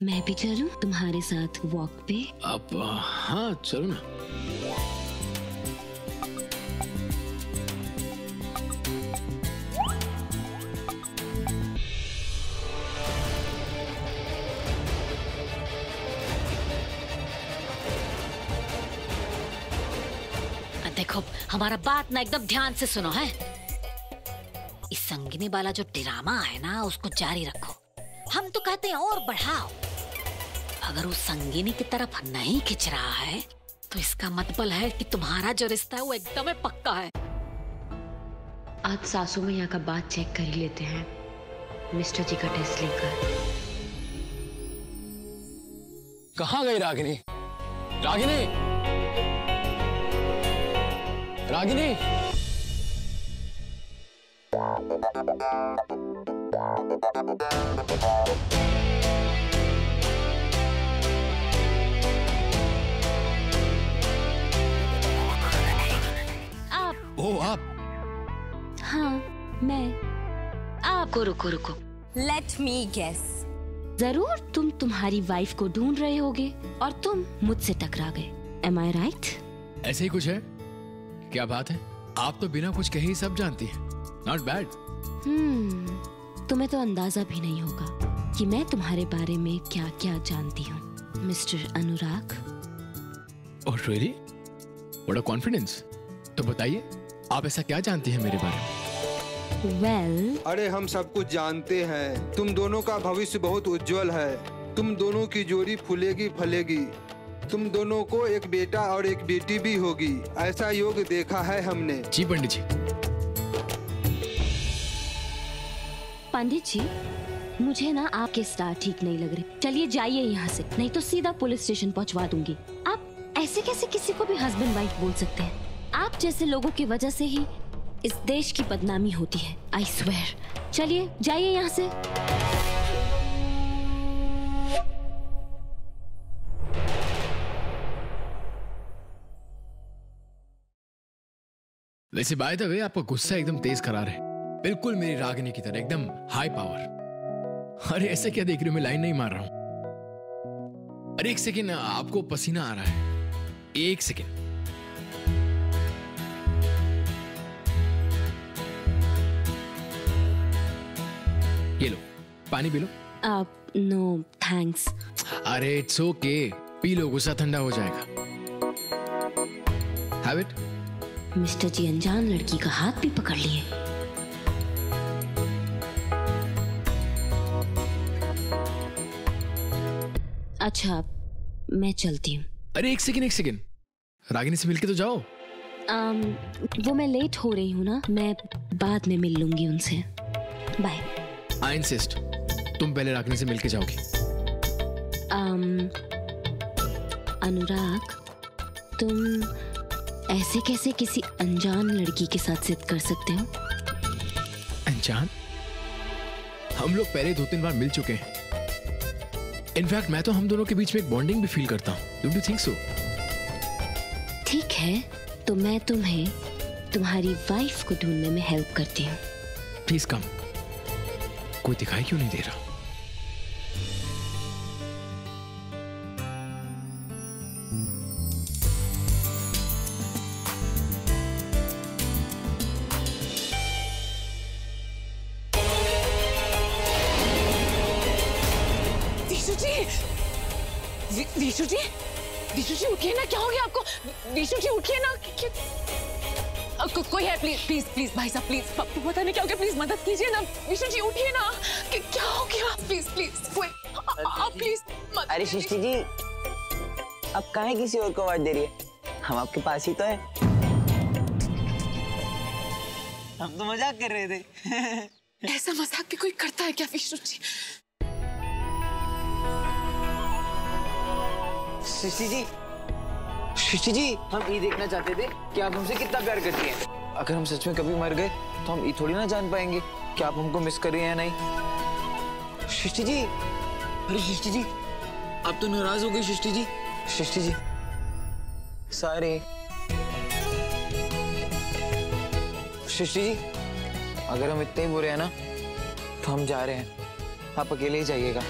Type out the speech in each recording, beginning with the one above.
मैं भी चलूं तुम्हारे साथ वॉक पे? अब हाँ चलो ना। देखो हमारा बात ना एकदम ध्यान से सुनो है। इस संगिनी वाला जो ड्रामा है ना उसको जारी रखो। हम तो कहते हैं और बढ़ाओ। अगर वो संगिनी की तरफ नहीं खिंच रहा है तो इसका मतलब है कि तुम्हारा जो रिश्ता है वो एकदम पक्का है। आज सासू मैया का बात चेक कर ही लेते हैं, मिस्टर जी का टेस्ट लेकर। कहाँ गई रागिनी? रागिनी, रागिनी। आप? ओ आप? हाँ मैं। आप रुको। Let me guess. जरूर तुम तुम्हारी वाइफ को ढूंढ रहे होगे और तुम मुझसे टकरा गए। Am I right? ऐसे ही कुछ है। क्या बात है, आप तो बिना कुछ कहे ही सब जानती हैं। Not bad. तुम्हें तो अंदाजा भी नहीं होगा कि मैं तुम्हारे बारे में क्या क्या जानती हूँ, mister Anurag. Oh really? What a confidence. तो बताइए, आप ऐसा क्या जानती हैं मेरे बारे में? Well, अरे हम सब कुछ जानते हैं। तुम दोनों का भविष्य बहुत उज्जवल है। तुम दोनों की जोड़ी फूलेगी फलेगी। तुम दोनों को एक बेटा और एक बेटी भी होगी, ऐसा योग देखा है हमने। जी पंडित जी। पंडित जी, मुझे ना आपके स्टार ठीक नहीं लग रहे। चलिए जाइए यहाँ से, नहीं तो सीधा पुलिस स्टेशन पहुँचवा दूंगी। आप ऐसे कैसे किसी को भी हस्बैंड वाइफ बोल सकते हैं? आप जैसे लोगों की वजह से ही इस देश की बदनामी होती है। I swear। चलिए जाइए यहाँ से। वैसे बाय द वे आपका गुस्सा एकदम तेज करार है, बिल्कुल मेरी रागिनी की तरह, एकदम हाई पावर। अरे ऐसे क्या देख रही हो, मैं लाइन नहीं मार रहा हूं। अरे एक सेकेंड, आपको पसीना आ रहा है, एक सेकेंड। ये लो पानी पी लो। No thanks. अरे इट्स ओके, पी लो, गुस्सा ठंडा हो जाएगा। Have it. मिस्टर जी अनजान लड़की का हाथ भी पकड़ लिए। अच्छा मैं चलती हूँ। अरे एक सेकेंड, रागिनी से मिलके तो जाओ। वो मैं लेट हो रही हूँ ना, मैं बाद में मिल लूंगी उनसे। बाय। आई इंसिस्ट, तुम पहले रागिनी से मिलके जाओगी। अनुराग, तुम ऐसे कैसे किसी अनजान लड़की के साथ जिद कर सकते हो? अनजान? हम लोग पहले 2-3 बार मिल चुके हैं। इनफैक्ट मैं तो हम दोनों के बीच में एक बॉन्डिंग भी फील करता हूँ। Don't you think so? ठीक है, तो मैं तुम्हें तुम्हारी वाइफ को ढूंढने में हेल्प करती हूँ। Please come. कोई दिखाई क्यों नहीं दे रहा? विशु जी उठिए ना, क्या हो गया आपको? विशु जी उठिए ना। कोई है? प्लीज भाई साहब प्लीज, पता नहीं क्या हो गया, प्लीज मदद कीजिए ना। विशु जी उठिए ना, क्या हो गया? प्लीज कोई आप प्लीज। अरे सृष्टि जी, अब काहे किसी और को आवाज दे रही है? हम आपके पास ही तो है। हम तो मजाक कर रहे थे। ऐसा मजाक भी कोई करता है क्या विशु जी? सृष्टि जी, हम ये देखना चाहते थे कि आप हमसे कितना प्यार करती हैं। अगर हम सच में कभी मर गए तो हम ये थोड़ी ना जान पाएंगे कि आप हमको मिस कर रही हैं या नहीं। सृष्टि जी, अरे सृष्टि जी, आप तो नाराज हो गई। सृष्टि जी, सॉरी। सृष्टि जी, अगर हम इतने ही बुरे हैं ना तो हम जा रहे हैं, आप अकेले ही जाइएगा।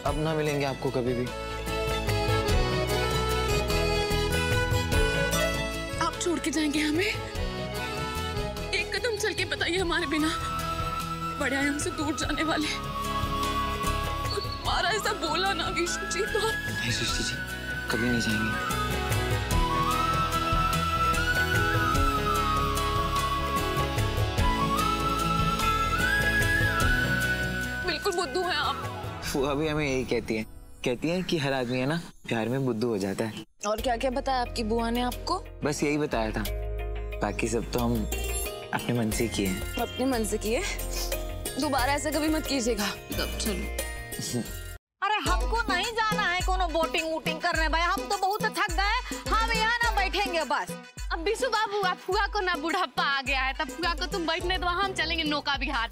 अब ना मिलेंगे आपको कभी भी। आप छोड़ के जाएंगे हमें? एक कदम चल के बताइए हमारे बिना। बड़े आए हमसे दूर जाने वाले। हमारा ऐसा बोला ना विष्णु जी तो। नहीं सृष्टि जी, कभी नहीं जाएंगे। बिल्कुल बुद्धू हैं आप। फुआ भी हमें यही कहती है कि हर आदमी है ना प्यार में बुद्धू हो जाता है। और क्या क्या बताया आपकी बुआ ने आपको? बस यही बताया था, बाकी सब तो हम अपने मन से किए हैं। अपने मन से किए? दोबारा ऐसा कभी मत कीजिएगा। चलो। अरे हमको नहीं जाना है कोनो बोटिंग वोटिंग करने भाई, हम तो बहुत थक गए, हम यहाँ ना बैठेंगे बस। अब बिशु बाबू, आप फुआ को ना बुढ़ापा आ गया है, तब फुआ को तुम बैठने दो, हम चलेंगे नौका विहार।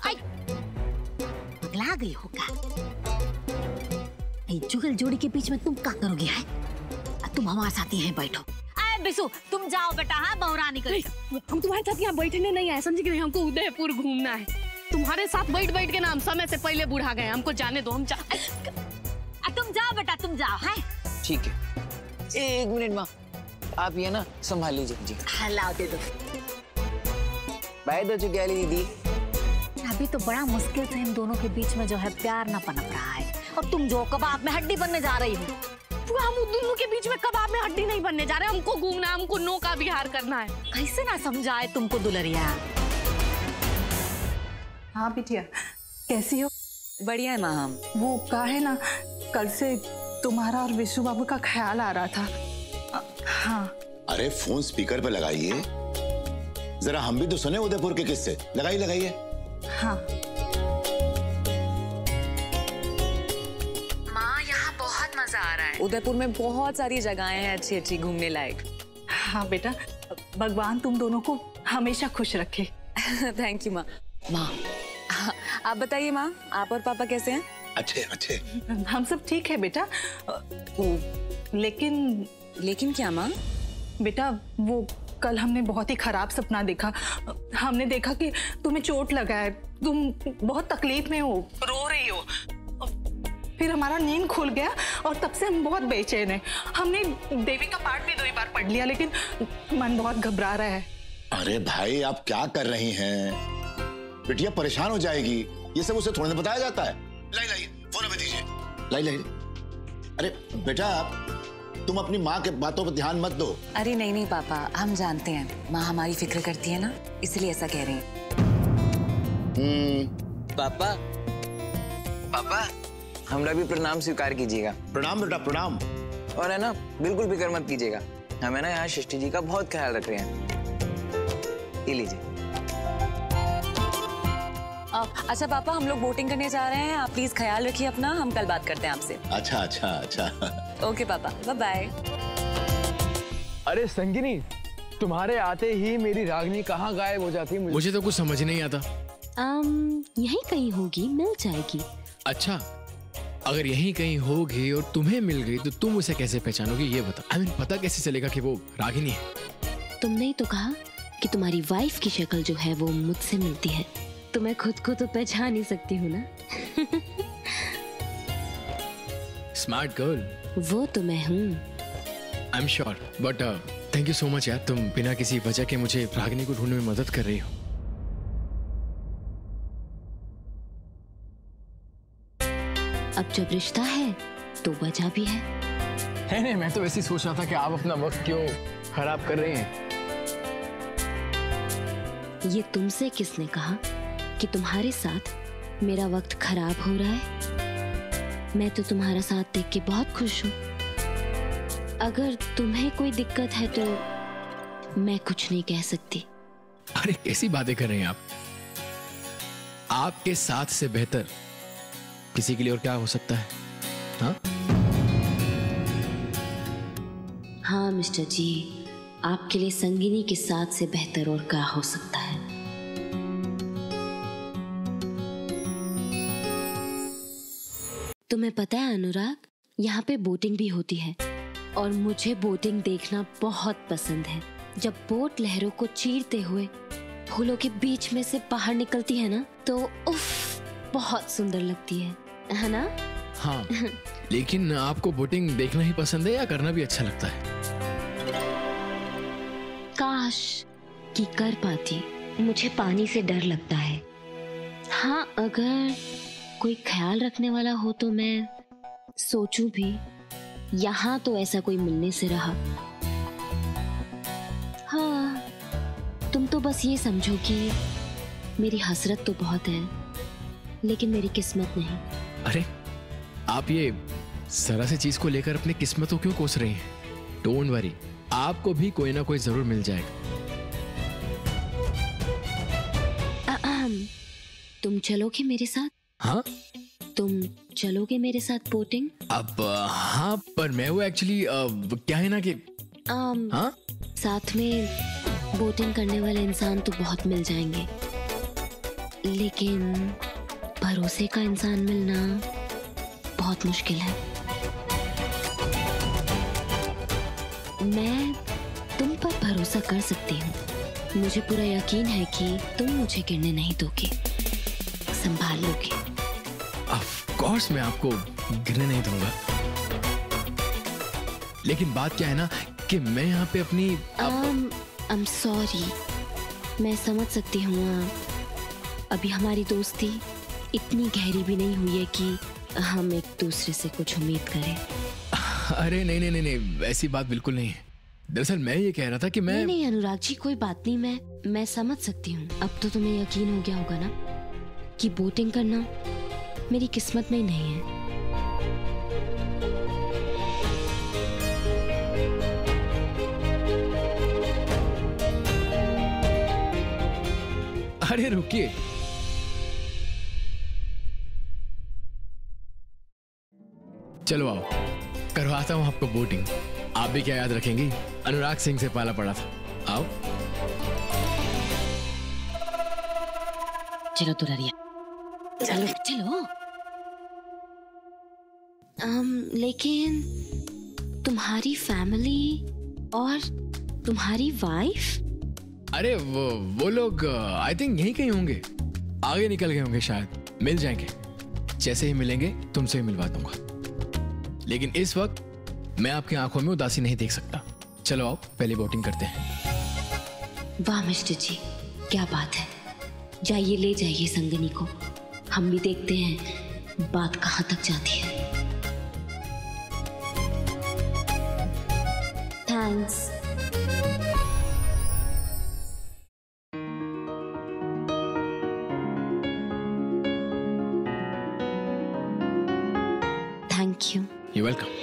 पगला गई होगा, जुगल जोड़ी के बीच में तुम क्या करोगे है? तुम हमारे साथ ही हैं, बैठो। अरे बिशु तुम जाओ बेटा, हाँ बहुरानी करो। हम तुम्हारे साथ यहाँ बैठने नहीं आए, समझे कि नहीं? हमको उदयपुर घूमना है। तुम्हारे साथ बैठ बैठ के ना हम समय से पहले बुढ़ा गए, हमको जाने दो, हम तुम जाओ बेटा, तुम जाओ। है ठीक है, एक मिनट माँ, आप ये ना संभाल लीजिए जी। लाओ दे दो। बाय दो चुगली दीदी। अभी तो बड़ा मुश्किल से इन दोनों के बीच में जो है प्यार ना पनप रहा है, और तुम जो कबाब में हड्डी बनने जा रही हो। हम दोनों के बीच में कबाब में हड्डी नहीं बनने जा रहे, हमको घूमना, हमको नौका विहार करना है। कैसे ना समझाए तुमको दुलरिया। हाँ बिटिया, कैसी हो? बढ़िया है माँ। हम वो कहा है ना, कल से तुम्हारा और विशु बाबू का ख्याल आ रहा था। हाँ। अरे फोन स्पीकर पे लगाइए, जरा हम भी तो सुने उदयपुर के किस्से। लगाइए। हाँ माँ, यहाँ बहुत मजा आ रहा है। उदयपुर में बहुत सारी जगहें हैं अच्छी अच्छी घूमने लायक। हाँ बेटा, भगवान तुम दोनों को हमेशा खुश रखे। थैंक यू माँ। माँ आप बताइए माँ, आप और पापा कैसे हैं? अच्छे। हम सब ठीक है बेटा। लेकिन क्या माँ? बेटा वो कल हमने बहुत ही खराब सपना देखा। हमने देखा कि तुम्हें चोट लगा है, तुम बहुत तकलीफ में हो, रो रही हो। फिर हमारा नींद खुल गया और तब से हम बहुत बेचैन हैं। हमने देवी का पाठ भी 2 बार पढ़ लिया, लेकिन मन बहुत घबरा रहा है। अरे भाई, आप क्या कर रही हैं? बिटिया परेशान हो जाएगी, ये सब उसे थोड़ा बताया जाता है। लाइए फोन पे दीजिए। लाइए। अरे बेटा, तुम अपनी माँ के बातों पर ध्यान मत दो। अरे नहीं पापा, हम जानते हैं माँ हमारी फिक्र करती है ना, इसलिए ऐसा कह रहे हैं। पापा हमरा भी प्रणाम स्वीकार कीजिएगा। प्रणाम बेटा, प्रणाम। और है ना, बिल्कुल फिक्र मत कीजिएगा, हमें ना यहाँ सृष्टि जी का बहुत ख्याल रख रहे हैं। ये लीजिए। अच्छा पापा, हम लोग बोटिंग करने जा रहे हैं, आप प्लीज ख्याल रखिए अपना, हम कल बात करते हैं आपसे। अच्छा। ओके पापा, बाय बाय। अरे संगिनी, तुम्हारे आते ही मेरी रागनी कहाँ गायब हो जाती है? मुझे तो कुछ समझ नहीं आता। यहीं कहीं होगी, मिल जाएगी। अच्छा, अगर यहीं कहीं होगी और तुम्हें मिल गई तो तुम उसे कैसे पहचानोगी, ये बता। पता कैसे चलेगा कि वो रागिनी है? तुमने ही तो कहा कि तुम्हारी वाइफ की शक्ल जो है वो मुझसे मिलती है, तो मैं खुद को तो पहचान ही सकती हूँ ना। Smart girl. वो तो मैं हूँ। I am sure, but thank you so much यार, तुम बिना किसी वजह के मुझे रागिनी को ढूंढने में मदद कर रही हो। अब जब रिश्ता है तो वजह भी है। नहीं, मैं तो वैसे ही सोच रहा था कि आप अपना वक्त क्यों खराब कर रहे हैं। ये तुमसे किसने कहा कि तुम्हारे साथ मेरा वक्त खराब हो रहा है? मैं तो तुम्हारा साथ देख के बहुत खुश हूँ। अगर तुम्हें कोई दिक्कत है तो मैं कुछ नहीं कह सकती। अरे कैसी बातें कर रहे हैं आप? आपके साथ से बेहतर किसी के लिए और क्या हो सकता है? हाँ मिस्टर जी, आपके लिए संगिनी के साथ से बेहतर और क्या हो सकता है? तुम्हें पता है अनुराग, यहाँ पे बोटिंग भी होती है और मुझे बोटिंग देखना बहुत पसंद है। जब बोट लहरों को चीरते हुए फूलों के बीच में से बाहर निकलती है ना, तो उफ, बहुत सुंदर लगती है ना? हाँ, लेकिन आपको बोटिंग देखना ही पसंद है या करना भी अच्छा लगता है? काश कि कर पाती। मुझे पानी से डर लगता है। हाँ, अगर कोई ख्याल रखने वाला हो तो मैं सोचूं भी। यहाँ तो ऐसा कोई मिलने से रहा। हाँ, तुम तो बस ये समझो कि मेरी हसरत तो बहुत है, लेकिन मेरी किस्मत नहीं। अरे आप ये जरा सी चीज को लेकर अपनी किस्मत को क्यों कोस रही हैं? डोंट वरी, आपको भी कोई ना कोई जरूर मिल जाएगा। तुम चलोगे मेरे साथ? हाँ, तुम चलोगे मेरे साथ बोटिंग? अब हाँ, पर मैं वो एक्चुअली क्या है ना कि हाँ, साथ में बोटिंग करने वाले इंसान तो बहुत मिल जाएंगे, लेकिन भरोसे का इंसान मिलना बहुत मुश्किल है। मैं तुम पर भरोसा कर सकती हूँ। मुझे पूरा यकीन है कि तुम मुझे गिरने नहीं दोगे, संभाल लोगे। ऑफ कोर्स मैं आपको गिरने नहीं दूंगा, लेकिन बात क्या है ना कि मैं यहाँ पे अपनी I'm sorry, मैं समझ सकती हूँ। अभी हमारी दोस्ती इतनी गहरी भी नहीं हुई है कि हम एक दूसरे से कुछ उम्मीद करें। अरे नहीं नहीं नहीं नहीं, ऐसी बात बिल्कुल नहीं है। दरअसल मैं ये कह रहा था कि मैं नहीं अनुराग जी, कोई बात नहीं, मैं समझ सकती हूँ। अब तो तुम्हें यकीन हो गया होगा ना कि बोटिंग करना मेरी किस्मत में नहीं है। अरे रुकिए, चलो आओ, करवाता हूँ आपको बोटिंग। आप भी क्या याद रखेंगी, अनुराग सिंह से पाला पड़ा था। आओ चलो दुलारिया, चलो चलो। लेकिन तुम्हारी फैमिली और तुम्हारी वाइफ? अरे वो लोग आई थिंक यहीं कहीं होंगे, आगे निकल गए होंगे शायद। मिल जाएंगे, जैसे ही मिलेंगे तुमसे ही मिलवा दूंगा। लेकिन इस वक्त मैं आपकी आंखों में उदासी नहीं देख सकता। चलो आओ, पहले बोटिंग करते हैं। वाह मिस्टर जी, क्या बात है। जाइए, ले जाइए संगनी को, हम भी देखते हैं बात कहां तक जाती है। Thanks. Thank you. You're welcome.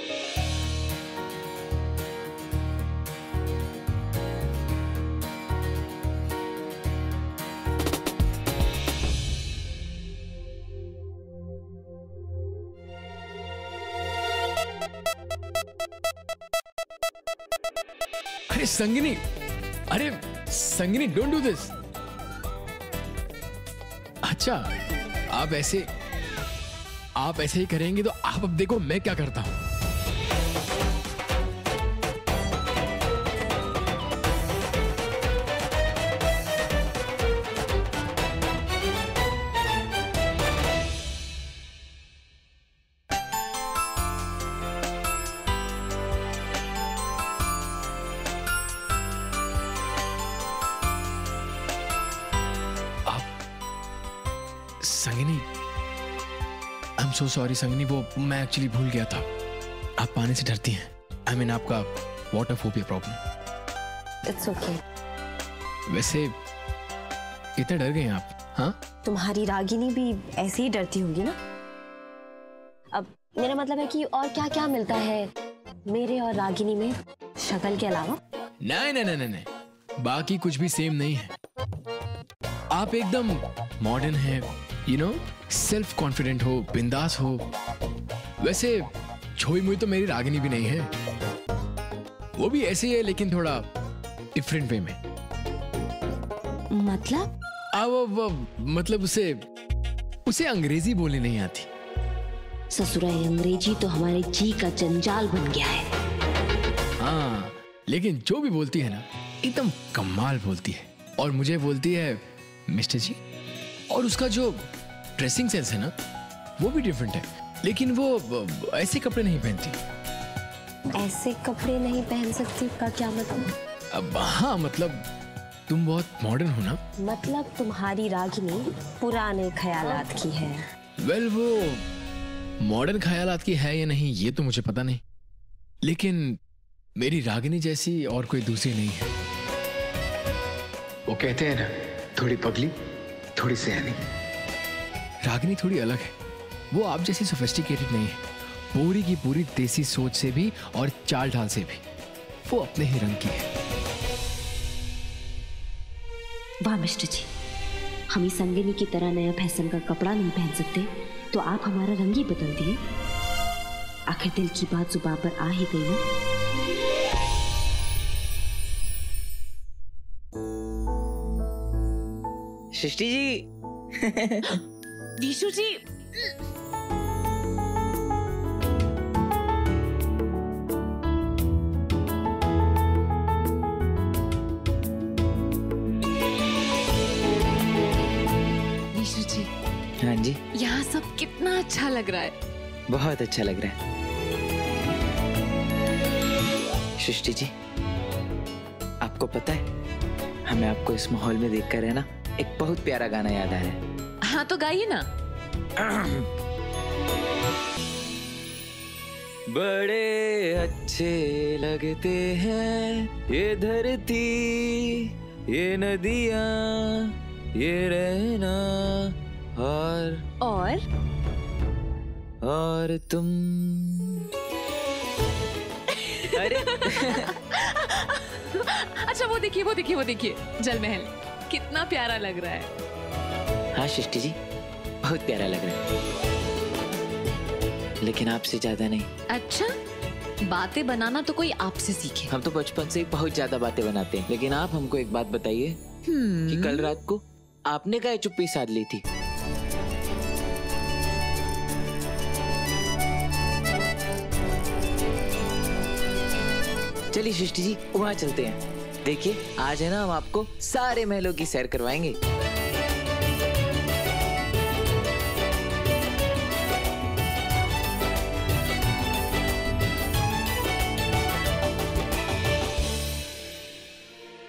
अरे संगिनी डोंट डू दिस। अच्छा, आप ऐसे ही करेंगे तो आप अब देखो मैं क्या करता हूं। संगिनी, आई एम सो सॉरी संगिनी, वो मैं एक्चुअली भूल गया था। आप पानी से डरती हैं। आई मीन आपका water phobia problem. It's okay. वैसे कितना डर गए हैं आप? हाँ, तुम्हारी रागिनी भी ऐसे ही डरती होगी ना। अब मेरा मतलब है कि और क्या क्या मिलता है मेरे और रागिनी में शक्ल के अलावा? नहीं नहीं नहीं नहीं, बाकी कुछ भी सेम नहीं है। आप एकदम मॉडर्न हैं, यू नो, सेल्फ कॉन्फिडेंट हो, बिंदास हो। वैसे छोई मुई तो मेरी रागिनी भी नहीं है, वो भी ऐसी है लेकिन थोड़ा डिफरेंट वे में। मतलब? वो मतलब उसे अंग्रेजी बोलनी नहीं आती। ससुरा, अंग्रेजी तो हमारे जी का जंजाल बन गया है। हाँ, लेकिन जो भी बोलती है ना एकदम कमाल बोलती है, और मुझे बोलती है मिस्टर जी। और उसका जो ड्रेसिंग सेंस है ना वो भी डिफरेंट है। लेकिन वो ऐसे कपड़े नहीं पहनती। ऐसे कपड़े नहीं पहन सकती का क्या मतलब? अब हाँ, मतलब तुम बहुत मॉडर्न हो ना। मतलब तुम्हारी रागिनी पुराने ख्यालात की है। वेल, वो मॉडर्न ख्यालात की है या नहीं ये तो मुझे पता नहीं, लेकिन मेरी रागिनी जैसी और कोई दूसरी नहीं है। वो कहते हैं ना, थोड़ी पगली थोड़ी सयानी। रागिनी थोड़ी अलग है, वो आप जैसी सोफिस्टिकेटेड नहीं है, पूरी की पूरी देसी सोच से भी और चाल ढाल से भी वो अपने ही रंग की है। वाह मिस्टर जी, हम ही संगिनी की तरह नया फैशन का कपड़ा नहीं पहन सकते तो आप हमारा रंग ही बदल दिए। आखिर दिल की बात जुबान पर आ ही गई ना। सृष्टि जी। विशु जी, विशु जी। हाँ जी। यहाँ सब कितना अच्छा लग रहा है। बहुत अच्छा लग रहा है। सृष्टि जी, आपको पता है, हमें आपको इस माहौल में देखकर है ना, एक बहुत प्यारा गाना याद आ रहा है। हाँ तो गाइए ना। बड़े अच्छे लगते हैं ये धरती, ये नदियाँ, ये रहना, और तुम। अरे अच्छा वो देखिए जल महल कितना प्यारा लग रहा है। हाँ सृष्टि जी, बहुत प्यारा लग रहा है, लेकिन आपसे ज्यादा नहीं। अच्छा, बातें बनाना तो कोई आपसे सीखे। हम तो बचपन से बहुत ज्यादा बातें बनाते हैं, लेकिन आप हमको एक बात बताइए कि कल रात को आपने क्या चुप्पी साध ली थी? चलिए सृष्टि जी, वहाँ चलते हैं। देखिए, आज है ना, हम आपको सारे महलों की सैर करवाएंगे।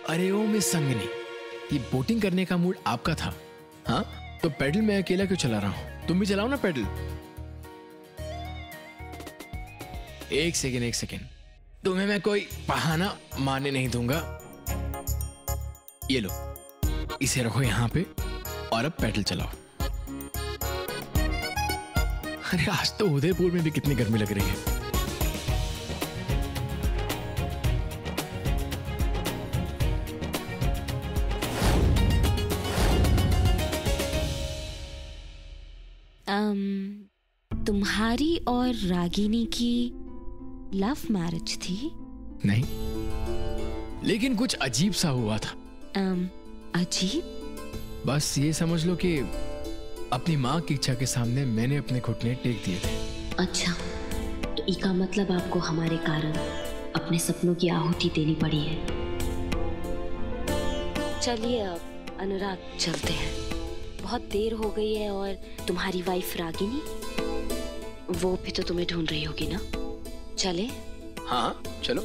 अरे ओ मिस संगिनी, ये बोटिंग करने का मूड आपका था, हाँ? तो पैडल मैं अकेला क्यों चला रहा हूं? तुम भी चलाओ ना पैडल। एक सेकेंड, तुम्हें मैं कोई बहाना मानने नहीं दूंगा। ये लो, इसे रखो यहाँ पे और अब पैडल चलाओ। अरे आज तो उदयपुर में भी कितनी गर्मी लग रही है। तुम्हारी और रागिनी की लव मैरिज थी? नहीं, लेकिन कुछ अजीब सा हुआ था। अजीब? बस ये समझ लो कि अपनी माँ की इच्छा के सामने मैंने अपने घुटने टेक दिए थे। अच्छा, तो इसका मतलब आपको हमारे कारण अपने सपनों की आहुति देनी पड़ी है। चलिए अब अनुराग चलते हैं, बहुत देर हो गई है। और तुम्हारी वाइफ रागिनी, वो भी तो तुम्हें ढूंढ रही होगी ना। चले? हाँ चलो।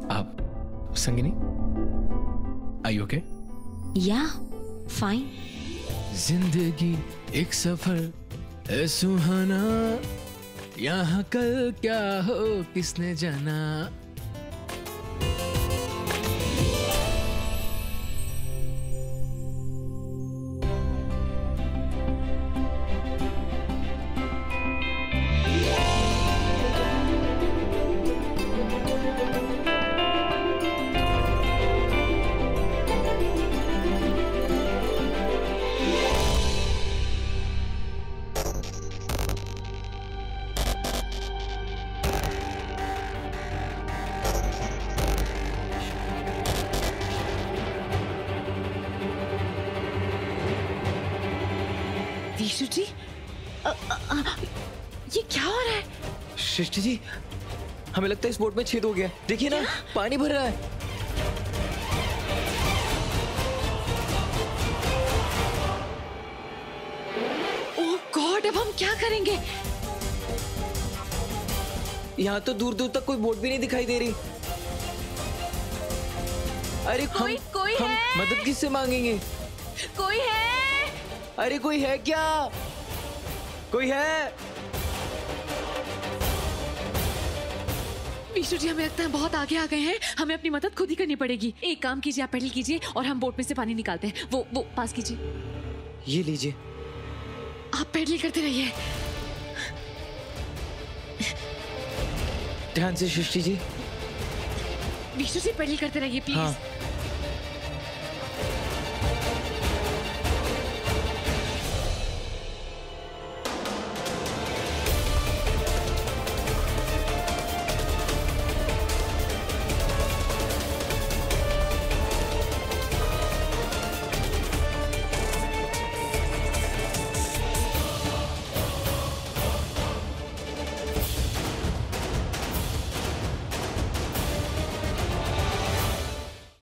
आप संगिनी, आर यू ओके? या फाइन। जिंदगी एक सफर है सुहाना, यहाँ कल क्या हो किसने जाना। विशु जी, ये क्या हो रहा है? सृष्टि जी, हमें लगता है इस बोट में छेद हो गया। देखिए ना, पानी भर रहा है। क्या करेंगे? यहाँ तो दूर दूर तक कोई बोट भी नहीं दिखाई दे रही। अरे कोई हम है? मदद किससे मांगेंगे? कोई है? अरे कोई है क्या? कोई है? विष्णु जी, हमें लगता है बहुत आगे आ गए हैं। हमें अपनी मदद खुद ही करनी पड़ेगी। एक काम कीजिए, आप पेडल कीजिए और हम बोट में से पानी निकालते हैं। वो पास कीजिए। ये लीजिए। आप पेडल करते रहिए। ध्यान से सृष्टि जी। विष्णु जी, पेडल करते रहिए प्लीज। हाँ।